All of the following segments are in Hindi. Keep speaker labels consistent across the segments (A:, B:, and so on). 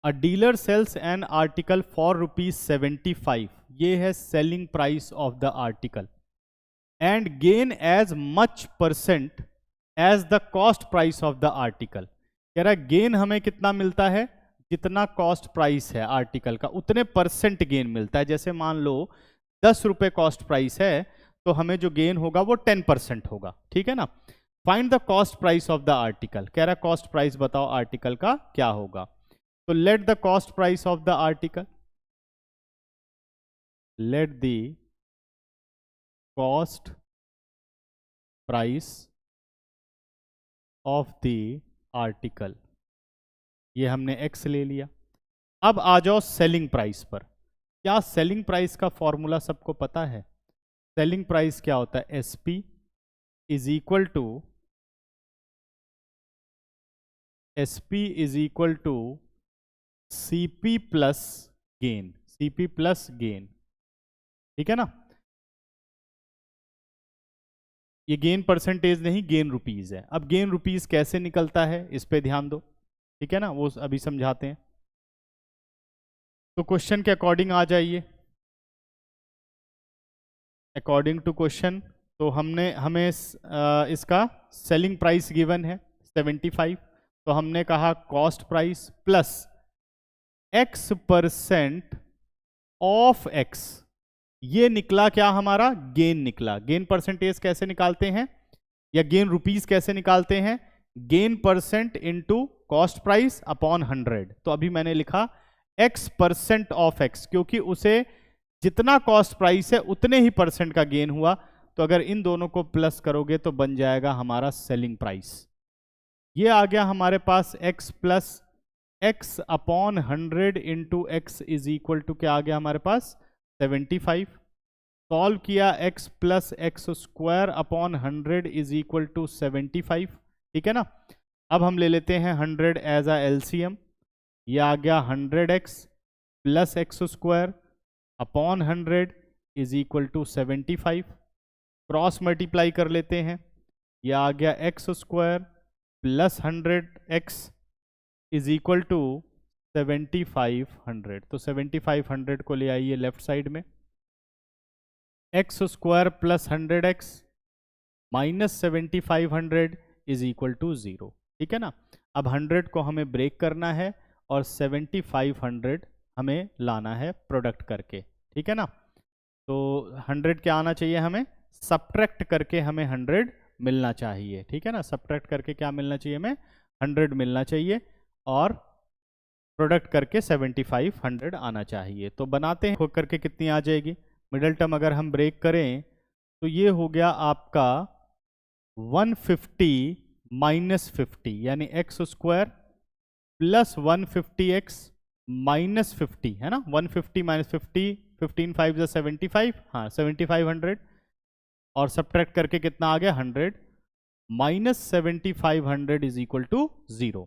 A: A dealer sells an article for ₹75, ये है selling price of the article, and gain as much percent as the cost price of the article. कह रहा है गेन हमें कितना मिलता है, जितना कॉस्ट प्राइस है आर्टिकल का उतने परसेंट गेन मिलता है। जैसे मान लो 10 रुपए कॉस्ट प्राइस है तो हमें जो गेन होगा वो 10% होगा, ठीक है ना। Find the cost price of the article, कह रहा है कॉस्ट प्राइस बताओ आर्टिकल का क्या होगा। तो let the cost price of the article, let the cost price of the article, ये हमने x ले लिया। अब आ जाओ सेलिंग प्राइस पर। क्या सेलिंग प्राइस का फॉर्मूला सबको पता है? सेलिंग प्राइस क्या होता है? SP is equal to CP plus gain, CP plus gain, ठीक है ना। ये गेन परसेंटेज नहीं, गेन रुपीज है। अब गेन रुपीज कैसे निकलता है इस पे ध्यान दो, ठीक है ना, वो अभी समझाते हैं। तो क्वेश्चन के अकॉर्डिंग आ जाइए, अकॉर्डिंग टू क्वेश्चन। तो हमें इसका सेलिंग प्राइस गिवन है 75, तो हमने कहा cost price plus x% of x, ये निकला क्या हमारा? गेन निकला। गेन परसेंटेज कैसे निकालते हैं, या गेन रुपीस कैसे निकालते हैं? Gain percent into cost price upon 100। तो अभी मैंने लिखा x% ऑफ x, क्योंकि उसे जितना कॉस्ट प्राइस है उतने ही परसेंट का गेन हुआ। तो अगर इन दोनों को प्लस करोगे तो बन जाएगा हमारा सेलिंग प्राइस। ये आ गया हमारे पास x plus x upon 100 into x is equal to क्या आ गया हमारे पास? 75। सॉल्व किया, x plus x square upon 100 is equal to 75, ठीक है ना। अब हम ले लेते हैं 100 एज अ LCM, ये आ गया 100x plus x square upon 100 is equal to 75। Cross multiply कर लेते हैं, ये आ गया x square plus 100x is equal to 7500। तो 7500 को ले आइए लेफ्ट साइड में, x square plus 100x minus 7500 is equal to 0, ठीक है ना। अब 100 को हमें ब्रेक करना है और 7500 हमें लाना है प्रोडक्ट करके, ठीक है ना। तो 100 क्या आना चाहिए हमें? सब्ट्रैक्ट करके हमें 100 मिलना चाहिए, ठीक है ना। सब्ट्रैक्ट करके क्या मिलना चाहिए हमें? 100 मिलना चाहिए, और प्रोडक्ट करके 7500 आना चाहिए। तो बनाते हैं, करके कितनी आ जाएगी? मिडल टर्म अगर हम ब्रेक करें तो ये हो गया आपका 150 माइनस 50, यानी x square plus 150x minus 50, है ना। 150 माइनस 50, 15 5 जो 75, हाँ 7500, और सब्ट्रैक्ट करके कितना आ गया? 100 माइनस 7500 इज इक्वल टू 0।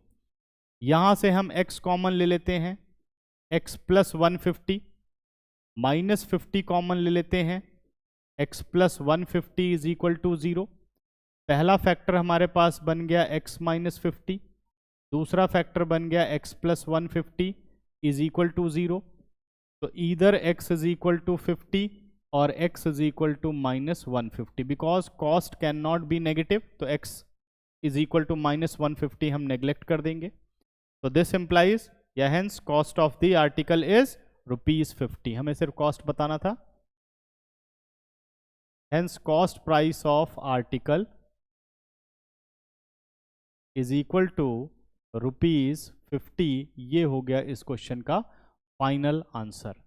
A: यहां से हम x कॉमन ले लेते हैं, x प्लस 150 माइनस 50 कॉमन ले लेते हैं, x plus 150 is equal to 0। पहला फैक्टर हमारे पास बन गया x माइनस 50, दूसरा फैक्टर बन गया x plus 150 is equal to 0। तो इधर x इज इक्वल टू 50 और x is equal to minus 150, because cost can not be negative, तो x is equal to minus 150 हम नेग्लेक्ट कर देंगे। तो दिस इंप्लाइज, या hence cost of the article is ₹50। हमें सिर्फ कॉस्ट बताना था, hence cost price of article is equal to ₹50। ये हो गया इस क्वेश्चन का फाइनल आंसर।